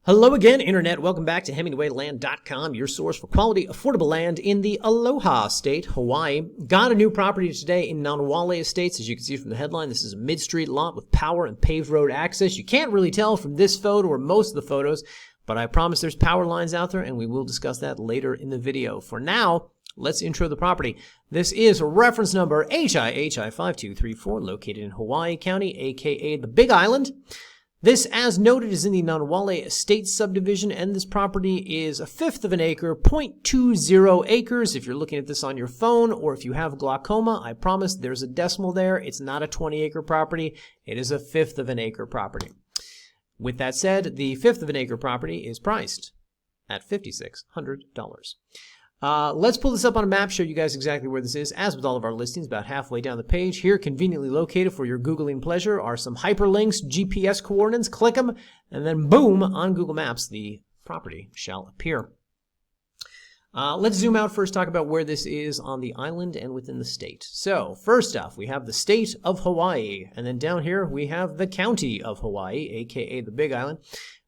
Hello again, Internet. Welcome back to HemingwayLand.com, your source for quality, affordable land in the Aloha State, Hawaii. Got a new property today in Nanawale Estates. As you can see from the headline, this is a mid-street lot with power and paved road access. You can't really tell from this photo or most of the photos, but I promise there's power lines out there, and we will discuss that later in the video. For now, let's intro the property. This is reference number HIHI5234, located in Hawaii County, aka the Big Island. This, as noted, is in the Nanawale Estates subdivision, and this property is a fifth of an acre, 0.20 acres. If you're looking at this on your phone or if you have glaucoma, I promise there's a decimal there. It's not a 20-acre property. It is a fifth of an acre property. With that said, the fifth of an acre property is priced at $5,600. Let's pull this up on a map, show you guys exactly where this is. As with all of our listings, about halfway down the page here, conveniently located for your Googling pleasure, are some hyperlinks, GPS coordinates. Click them, and then boom, on Google Maps, the property shall appear. Let's zoom out first, talk about where this is on the island and within the state. So, first off, we have the state of Hawaii, and then down here we have the county of Hawaii, aka the Big Island.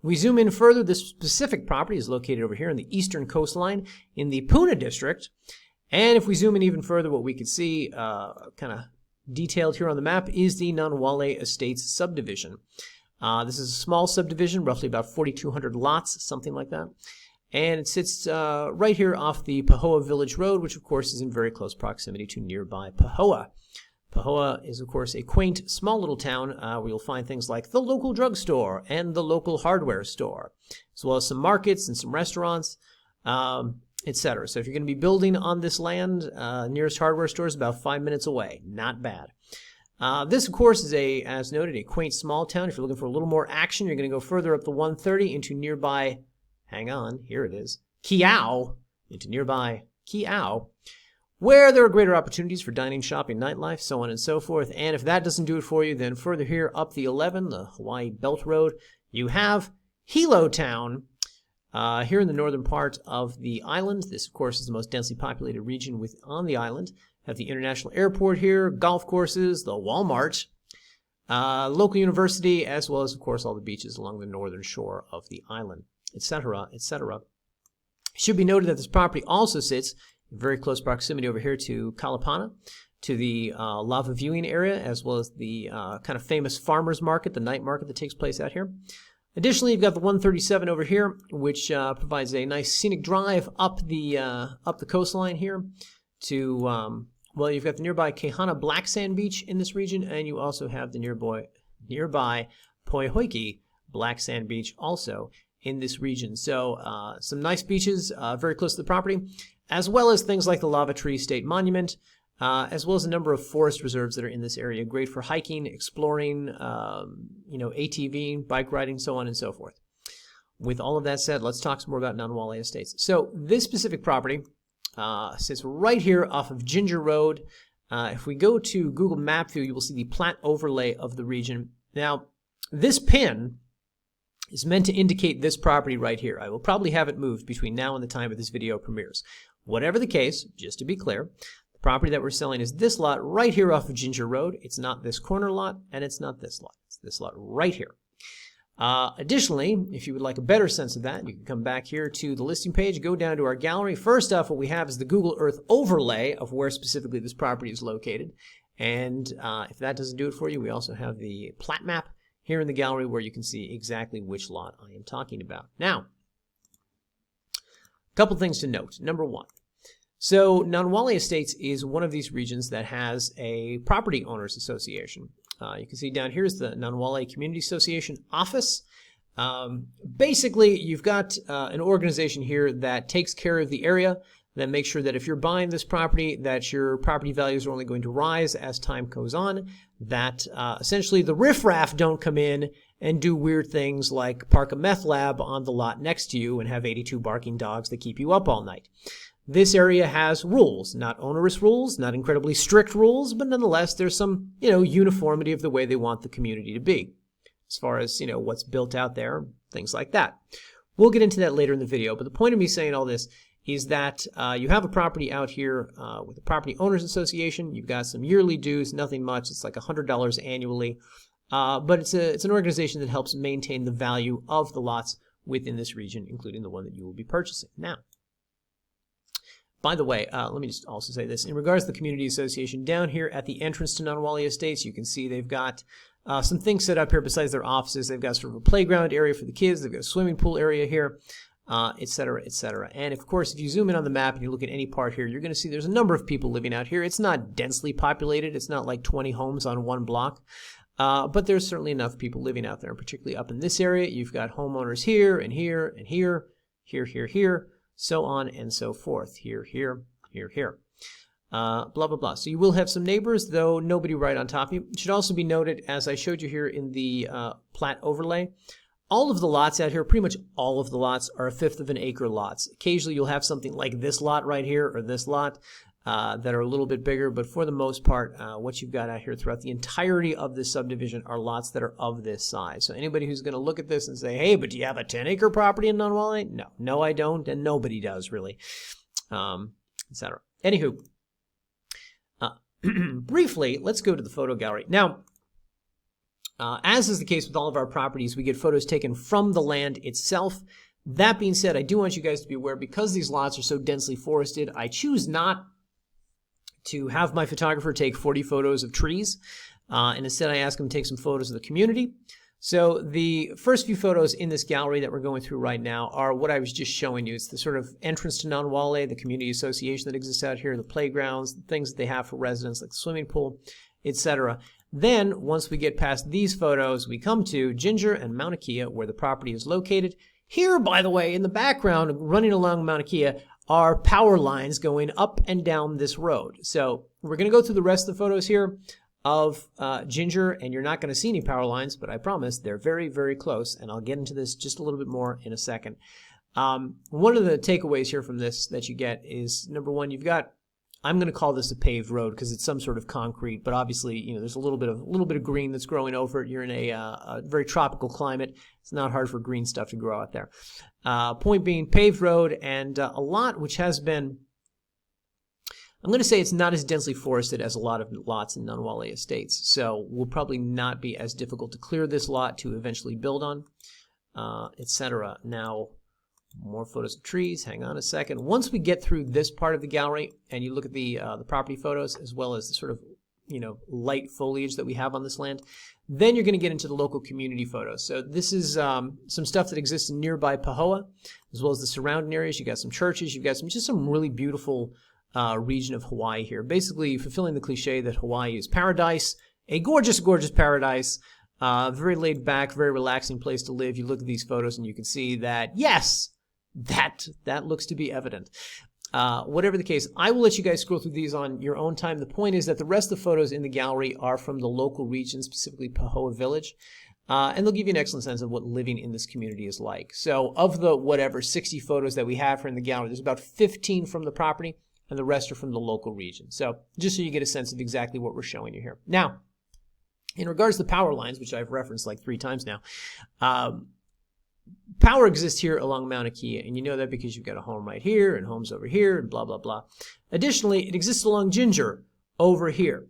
We zoom in further. This specific property is located over here in the eastern coastline in the Puna district. And if we zoom in even further, what we can see kind of detailed here on the map is the Nanawale Estates subdivision. This is a small subdivision, roughly about 4,200 lots, something like that. And it sits right here off the Pahoa Village Road, which of course is in very close proximity to nearby Pahoa. Pahoa is, of course, a quaint, small little town where you'll find things like the local drugstore and the local hardware store, as well as some markets and some restaurants, etc. So if you're going to be building on this land, nearest hardware store is about 5 minutes away. Not bad. This, of course, is, as noted, a quaint, small town. If you're looking for a little more action, you're going to go further up the 130 into nearby, hang on, here it is, Ke'au, into nearby Ke'au, where there are greater opportunities for dining, shopping, nightlife, so on and so forth. And if that doesn't do it for you, then further here up the 11, the Hawaii Belt Road, you have Hilo Town, here in the northern part of the island. This, of course, is the most densely populated region on the island. Have the international airport here, golf courses, the Walmart, local university, as well as, of course, all the beaches along the northern shore of the island, etc., etc. It should be noted that this property also sits in very close proximity over here to Kalapana, to the lava viewing area, as well as the kind of famous farmers market, the night market that takes place out here. Additionally, you've got the 137 over here, which provides a nice scenic drive up the coastline here to, well, you've got the nearby Kehana Black Sand Beach in this region, and you also have the nearby Poihoiki Black Sand Beach also in this region. So some nice beaches very close to the property, as well as things like the Lava Tree State Monument, as well as a number of forest reserves that are in this area. Great for hiking, exploring, ATVing, bike riding, so on and so forth. With all of that said, let's talk some more about Nanawale Estates. So this specific property sits right here off of Ginger Road. If we go to Google Map View, you will see the plat overlay of the region. Now, this pin is meant to indicate this property right here. I will probably have it moved between now and the time of this video premieres. Whatever the case, just to be clear, the property that we're selling is this lot right here off of Ginger Road. It's not this corner lot, and it's not this lot. It's this lot right here. Additionally, if you would like a better sense of that, you can come back here to the listing page, go down to our gallery. First off, what we have is the Google Earth overlay of where specifically this property is located. And if that doesn't do it for you, we also have the plat map here in the gallery where you can see exactly which lot I am talking about. Now, a couple things to note. Number one, so Nanawale Estates is one of these regions that has a property owners association. You can see down here is the Nanawale Community Association office. Basically, you've got an organization here that takes care of the area, that makes sure that if you're buying this property, that your property values are only going to rise as time goes on, that essentially the riffraff don't come in and do weird things like park a meth lab on the lot next to you and have 82 barking dogs that keep you up all night. This area has rules, not onerous rules, not incredibly strict rules, but nonetheless there's some, uniformity of the way they want the community to be, as far as, what's built out there, things like that. We'll get into that later in the video, but the point of me saying all this is that you have a property out here with a property owners association. You've got some yearly dues, nothing much. It's like $100 annually, but it's an organization that helps maintain the value of the lots within this region, including the one that you will be purchasing. Now, by the way, let me just also say this. In regards to the community association, down here at the entrance to Nanawale Estates, you can see they've got some things set up here besides their offices. They've got sort of a playground area for the kids. They've got a swimming pool area here, et cetera, et cetera. And, of course, if you zoom in on the map and you look at any part here, you're going to see there's a number of people living out here. It's not densely populated. It's not like 20 homes on one block. But there's certainly enough people living out there, and particularly up in this area. You've got homeowners here and here and here, here, so on and so forth. Here, blah, blah, blah. So you will have some neighbors, though nobody right on top of you. It should also be noted, as I showed you here in the plat overlay, all of the lots out here, pretty much all of the lots, are 1/5 of an acre lots. Occasionally you'll have something like this lot right here or this lot that are a little bit bigger, but for the most part, what you've got out here throughout the entirety of this subdivision are lots that are of this size. So anybody who's going to look at this and say, hey, but do you have a 10-acre property in Nanawale? No, I don't, and nobody does, really, etc. Anywho, briefly, let's go to the photo gallery. Now, as is the case with all of our properties, we get photos taken from the land itself. That being said, I do want you guys to be aware, because these lots are so densely forested, I choose not to have my photographer take 40 photos of trees, and instead I ask him to take some photos of the community. So the first few photos in this gallery that we're going through right now are what I was just showing you. It's the sort of entrance to Nanawale, the community association that exists out here, the playgrounds, the things that they have for residents like the swimming pool, etc. Then, once we get past these photos, we come to Ginger and Mauna Kea, where the property is located. Here, by the way, in the background, running along Mauna Kea, are power lines going up and down this road. So we're going to go through the rest of the photos here of Ginger, and you're not going to see any power lines, but I promise they're very, very close, and I'll get into this just a little bit more in a second. One of the takeaways here from this that you get is, number one, you've got, I'm going to call this a paved road because it's some sort of concrete, but obviously, you know, there's a little bit of green that's growing over it. You're in a very tropical climate. It's not hard for green stuff to grow out there. Point being, paved road, and a lot which has been, I'm going to say it's not as densely forested as a lot of lots in Nanawale Estates, so will probably not be as difficult to clear this lot to eventually build on, etc. Now, more photos of trees. Hang on a second. Once we get through this part of the gallery and you look at the property photos as well as the sort of, you know, light foliage that we have on this land, then you're going to get into the local community photos. So this is some stuff that exists in nearby Pahoa, as well as the surrounding areas. You got some churches. You've got some really beautiful region of Hawaii here, basically fulfilling the cliche that Hawaii is paradise, a gorgeous, gorgeous paradise. Very laid back, very relaxing place to live. You look at these photos and you can see that, yes, that looks to be evident. Whatever the case, I will let you guys scroll through these on your own time. The point is that the rest of the photos in the gallery are from the local region, specifically Pahoa Village, and they'll give you an excellent sense of what living in this community is like. So of the 60 photos that we have here in the gallery, there's about 15 from the property, and the rest are from the local region. So just so you get a sense of exactly what we're showing you here. Now, in regards to the power lines, which I've referenced like 3 times now, power exists here along Mauna Kea, and you know that because you've got a home right here and homes over here and blah, blah, blah. Additionally, it exists along Ginger over here.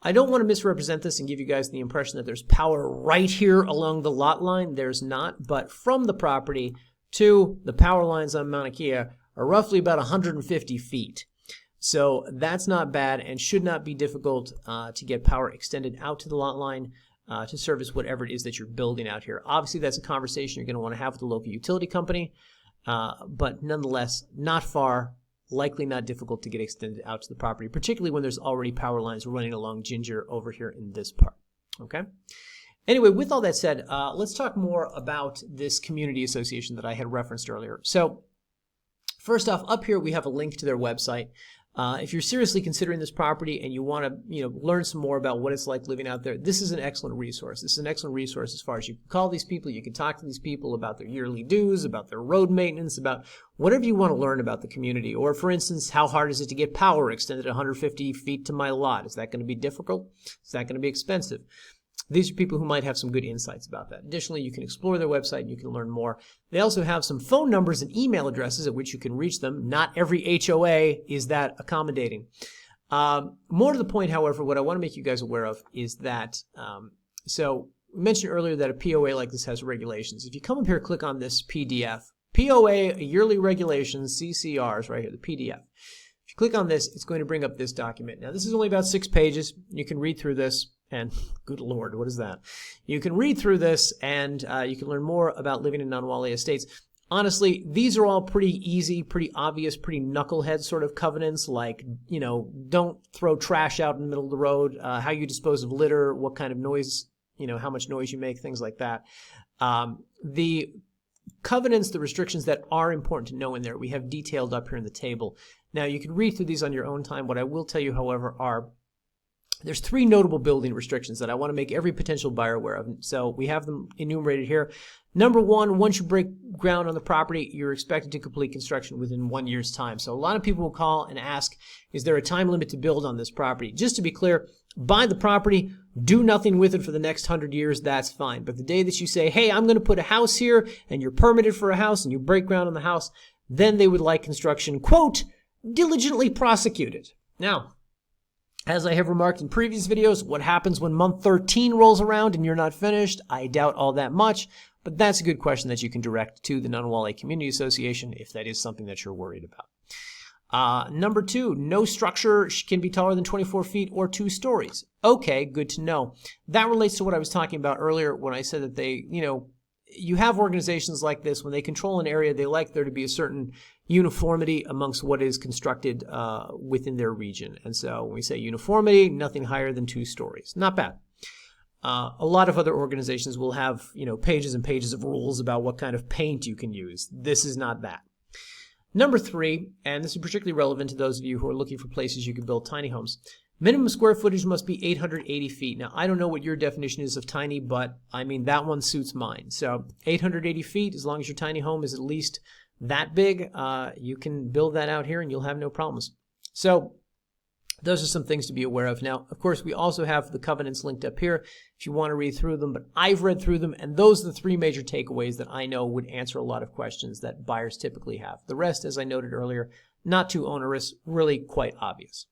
I don't want to misrepresent this and give you guys the impression that there's power right here along the lot line. There's not, but from the property to the power lines on Mauna Kea are roughly about 150 feet. So that's not bad and should not be difficult to get power extended out to the lot line to service whatever it is that you're building out here. Obviously, that's a conversation you're going to want to have with the local utility company, but nonetheless, not far, likely not difficult to get extended out to the property, particularly when there's already power lines running along Ginger over here in this part. Okay? Anyway, with all that said, let's talk more about this community association that I had referenced earlier. So, first off, up here we have a link to their website. If you're seriously considering this property and you want to, learn some more about what it's like living out there, this is an excellent resource. This is an excellent resource as far as you can call these people, you can talk to these people about their yearly dues, about their road maintenance, about whatever you want to learn about the community. Or, for instance, how hard is it to get power extended 150 feet to my lot? Is that going to be difficult? Is that going to be expensive? These are people who might have some good insights about that. Additionally, you can explore their website and you can learn more. They also have some phone numbers and email addresses at which you can reach them. Not every HOA is that accommodating. More to the point, however, what I want to make you guys aware of is that, so mentioned earlier that a POA like this has regulations. If you come up here, click on this PDF, POA Yearly Regulations, CCRs, right here, the PDF. If you click on this, it's going to bring up this document. Now, this is only about 6 pages. You can read through this, and good Lord, what is that? You can read through this, and you can learn more about living in Nanawale Estates. Honestly, these are all pretty easy, pretty obvious, pretty knucklehead sort of covenants, like, you know, don't throw trash out in the middle of the road, how you dispose of litter, what kind of noise, you know, how much noise you make, things like that. The covenants, the restrictions that are important to know in there, we have detailed up here in the table. Now, you can read through these on your own time. What I will tell you, however, are there's 3 notable building restrictions that I want to make every potential buyer aware of. So we have them enumerated here. Number 1, once you break ground on the property, you're expected to complete construction within 1 year's time. So a lot of people will call and ask, is there a time limit to build on this property? Just to be clear, buy the property, do nothing with it for the next 100 years, that's fine. But the day that you say, hey, I'm going to put a house here, and you're permitted for a house, and you break ground on the house, then they would like construction, quote, diligently prosecuted. Now, as I have remarked in previous videos, what happens when month 13 rolls around and you're not finished? I doubt all that much, but that's a good question that you can direct to the Nanawale Community Association if that is something that you're worried about. Number 2, no structure can be taller than 24 feet or 2 stories. Okay, good to know. That relates to what I was talking about earlier when I said that they, you know, you have organizations like this, when they control an area, they like there to be a certain uniformity amongst what is constructed within their region. And so when we say uniformity, nothing higher than 2 stories. Not bad. A lot of other organizations will have, you know, pages and pages of rules about what kind of paint you can use. This is not that. Number 3, and this is particularly relevant to those of you who are looking for places you can build tiny homes. Minimum square footage must be 880 feet. Now, I don't know what your definition is of tiny, but I mean, that one suits mine. So 880 feet, as long as your tiny home is at least that big, you can build that out here and you'll have no problems. So those are some things to be aware of. Now, of course, we also have the covenants linked up here if you want to read through them, but I've read through them, and those are the 3 major takeaways that I know would answer a lot of questions that buyers typically have. The rest, as I noted earlier, not too onerous, really quite obvious.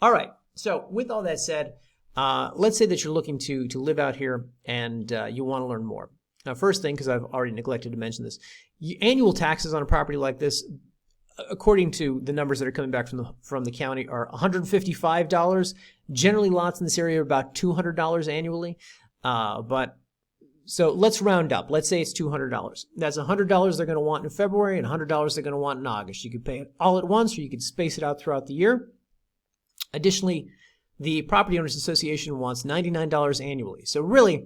All right. So with all that said, let's say that you're looking to live out here and you want to learn more. Now, first thing, because I've already neglected to mention this, annual taxes on a property like this, according to the numbers that are coming back from the county, are $155. Generally, lots in this area are about $200 annually. So let's round up. Let's say it's $200. That's $100 they're going to want in February and $100 they're going to want in August. You could pay it all at once, or you could space it out throughout the year. Additionally, the Property Owners Association wants $99 annually. So really,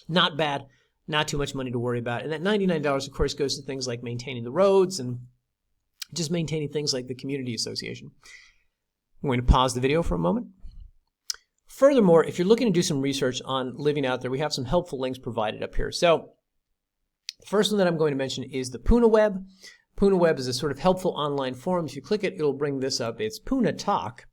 not bad, not too much money to worry about. And that $99, of course, goes to things like maintaining the roads and just maintaining things like the community association. I'm going to pause the video for a moment. Furthermore, if you're looking to do some research on living out there, we have some helpful links provided up here. So the first one that I'm going to mention is the Puna Web. Puna Web is a sort of helpful online forum. If you click it, it'll bring this up. It's Puna Talk.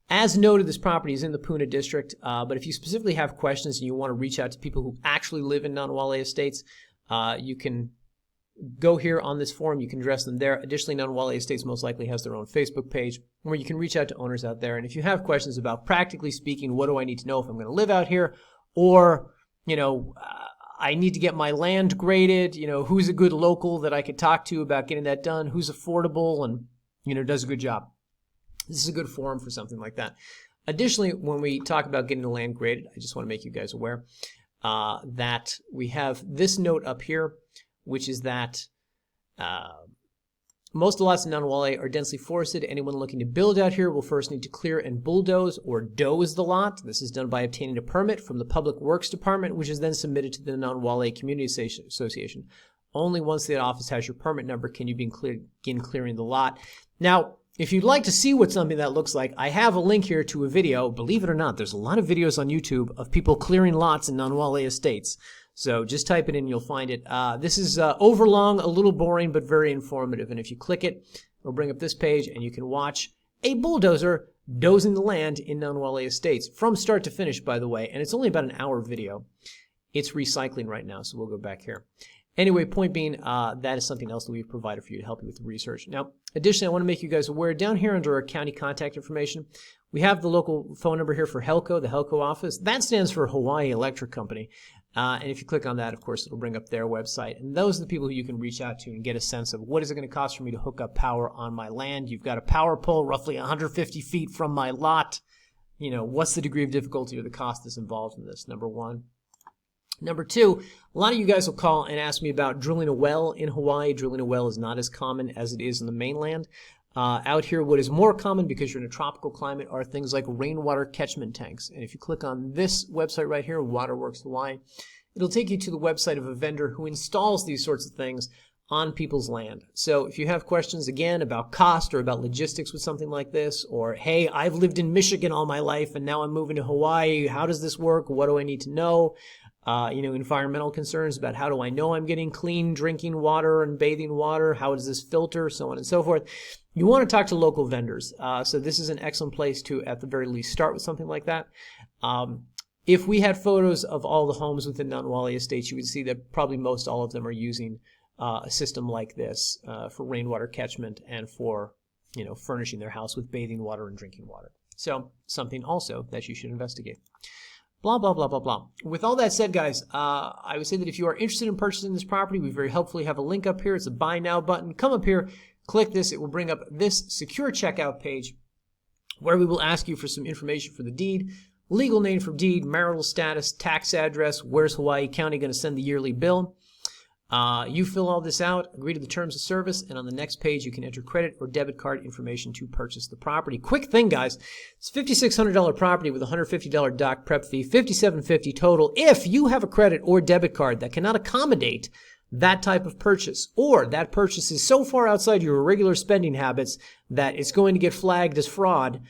As noted, this property is in the Puna district, but if you specifically have questions and you want to reach out to people who actually live in Nanawale Estates, you can go here on this forum. You can address them there. Additionally, Nanawale Estates most likely has their own Facebook page where you can reach out to owners out there. And if you have questions about, practically speaking, what do I need to know if I'm going to live out here, or, you know, I need to get my land graded, you know, who's a good local that I could talk to about getting that done, who's affordable and, you know, does a good job. This is a good forum for something like that. Additionally, when we talk about getting the land graded, I just want to make you guys aware that we have this note up here, which is that most lots in Nanawale are densely forested. Anyone looking to build out here will first need to clear and bulldoze or doze the lot. This is done by obtaining a permit from the Public Works Department, which is then submitted to the Nanawale Community Association. Only once the office has your permit number can you begin clearing the lot. Now, if you'd like to see what something that looks like, I have a link here to a video. Believe it or not, there's a lot of videos on YouTube of people clearing lots in Nanawale Estates. So just type it in, you'll find it. This is overlong, a little boring, but very informative. And if you click it, it'll bring up this page, and you can watch a bulldozer dozing the land in Nanawale Estates from start to finish, by the way. And it's only about an hour video. It's recycling right now, so we'll go back here. Anyway, point being, that is something else that we've provided for you to help you with the research. Now, additionally, I want to make you guys aware, down here under our county contact information, we have the local phone number here for HELCO, the HELCO office. That stands for Hawaii Electric Company. And if you click on that, of course, it'll bring up their website. And those are the people who you can reach out to and get a sense of what is it going to cost for me to hook up power on my land. You've got a power pole roughly 150 feet from my lot. You know, what's the degree of difficulty or the cost that's involved in this, number one. Number two, a lot of you guys will call and ask me about drilling a well in Hawaii. Drilling a well is not as common as it is in the mainland. Out here, what is more common, because you're in a tropical climate, are things like rainwater catchment tanks. And if you click on this website right here, Waterworks Hawaii, it'll take you to the website of a vendor who installs these sorts of things on people's land. So if you have questions, again, about cost or about logistics with something like this, or, hey, I've lived in Michigan all my life and now I'm moving to Hawaii, how does this work? What do I need to know? You know, environmental concerns about how do I know I'm getting clean drinking water and bathing water? How does this filter? So on and so forth. You want to talk to local vendors. So this is an excellent place to, at the very least, start with something like that. If we had photos of all the homes within Nanawale Estates, you would see that probably most all of them are using a system like this for rainwater catchment and for, you know, furnishing their house with bathing water and drinking water. So something also that you should investigate. Blah, blah, blah, blah, blah. With all that said, guys, I would say that if you are interested in purchasing this property, we very helpfully have a link up here. It's a Buy Now button. Come up here, click this. It will bring up this secure checkout page where we will ask you for some information for the deed, legal name for deed, marital status, tax address, where's Hawaii County going to send the yearly bill. You fill all this out, agree to the terms of service, and on the next page you can enter credit or debit card information to purchase the property. Quick thing, guys, it's a $5,600 property with a $150 doc prep fee, $5,750 total. If you have a credit or debit card that cannot accommodate that type of purchase, or that purchase is so far outside your regular spending habits that it's going to get flagged as fraud,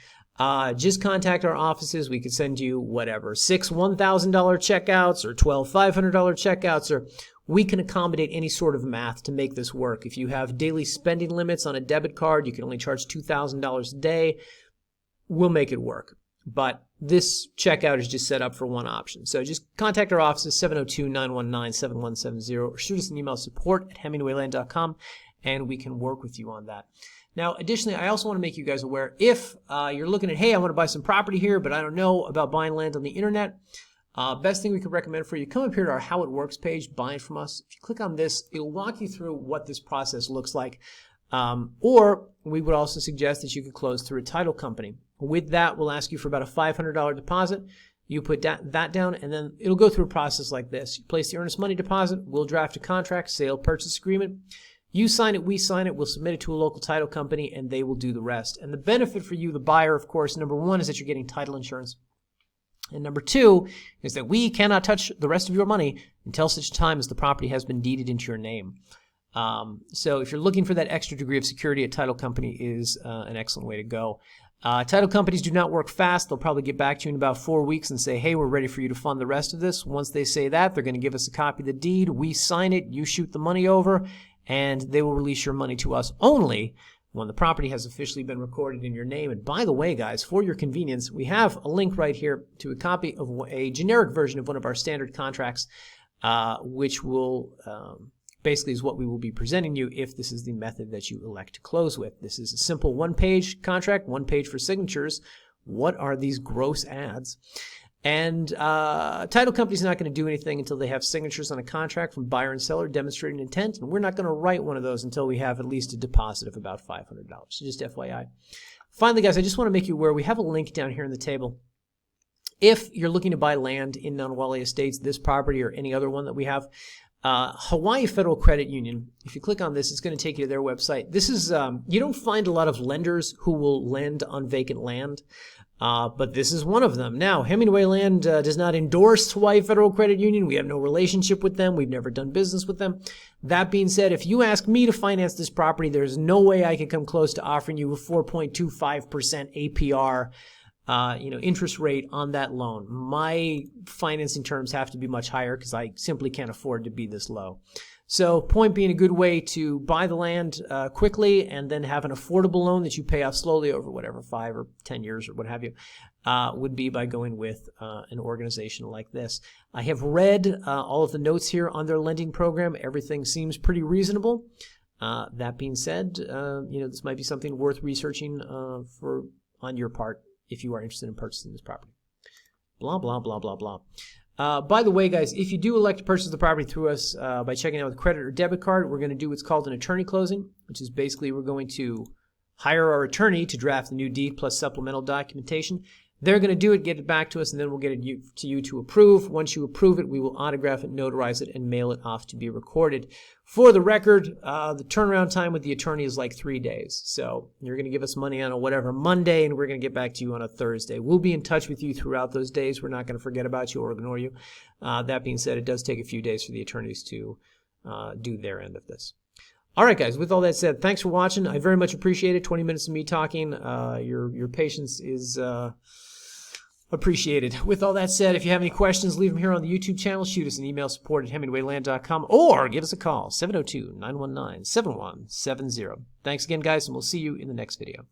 just contact our offices. We could send you whatever, 6 $1,000 checkouts or 12 $500 checkouts, or we can accommodate any sort of math to make this work. If you have daily spending limits on a debit card, you can only charge $2,000 a day. We'll make it work. But this checkout is just set up for one option. So just contact our offices, 702-919-7170, or shoot us an email, support@hemingwayland.com, and we can work with you on that. Now, additionally, I also want to make you guys aware, if you're looking at, hey, I want to buy some property here, but I don't know about buying land on the internet, best thing we could recommend for you, come up here to our How It Works page, Buy It From Us. If you click on this, it'll walk you through what this process looks like. Or we would also suggest that you could close through a title company. With that, we'll ask you for about a $500 deposit. You put that down, and then it'll go through a process like this. You place the earnest money deposit, we'll draft a contract, sale, purchase agreement. You sign it, we sign it, we'll submit it to a local title company, and they will do the rest. And the benefit for you, the buyer, of course, number one, is that you're getting title insurance. And number two is that we cannot touch the rest of your money until such time as the property has been deeded into your name. So if you're looking for that extra degree of security, a title company is an excellent way to go. Title companies do not work fast. They'll probably get back to you in about 4 weeks and say, hey, we're ready for you to fund the rest of this. Once they say that, they're going to give us a copy of the deed. We sign it. You shoot the money over, and they will release your money to us only when the property has officially been recorded in your name. And by the way, guys, for your convenience, we have a link right here to a copy of a generic version of one of our standard contracts, which will basically is what we will be presenting you if this is the method that you elect to close with. This is a simple one-page contract, one page for signatures. What are these gross ads? And title company's not going to do anything until they have signatures on a contract from buyer and seller demonstrating intent, and we're not going to write one of those until we have at least a deposit of about $500. So just FYI. Finally, guys, I just want to make you aware we have a link down here in the table. If you're looking to buy land in Nanawale Estates, this property or any other one that we have, Hawaii Federal Credit Union, if you click on this, it's going to take you to their website. This is, you don't find a lot of lenders who will lend on vacant land. But this is one of them. Now, Hemingway Land does not endorse Hawaii Federal Credit Union. We have no relationship with them. We've never done business with them. That being said, if you ask me to finance this property, there's no way I can come close to offering you a 4.25% APR, interest rate on that loan. My financing terms have to be much higher because I simply can't afford to be this low. So point being, a good way to buy the land quickly and then have an affordable loan that you pay off slowly over whatever, 5 or 10 years or what have you, would be by going with an organization like this. I have read all of the notes here on their lending program. Everything seems pretty reasonable. That being said, this might be something worth researching on your part if you are interested in purchasing this property. Blah, blah, blah, blah, blah. By the way, guys, if you do elect to purchase the property through us by checking out with a credit or debit card, we're going to do what's called an attorney closing, which is basically we're going to hire our attorney to draft the new deed plus supplemental documentation. They're going to do it, get it back to us, and then we'll get it to you to approve. Once you approve it, we will autograph it, notarize it, and mail it off to be recorded. For the record, the turnaround time with the attorney is like 3 days. So you're going to give us money on a whatever Monday, and we're going to get back to you on a Thursday. We'll be in touch with you throughout those days. We're not going to forget about you or ignore you. That being said, it does take a few days for the attorneys to do their end of this. All right, guys, with all that said, thanks for watching. I very much appreciate it. 20 minutes of me talking. Your patience is appreciated. With all that said, if you have any questions, leave them here on the YouTube channel. Shoot us an email, support@hemingwayland.com, or give us a call, 702-919-7170. Thanks again, guys, and we'll see you in the next video.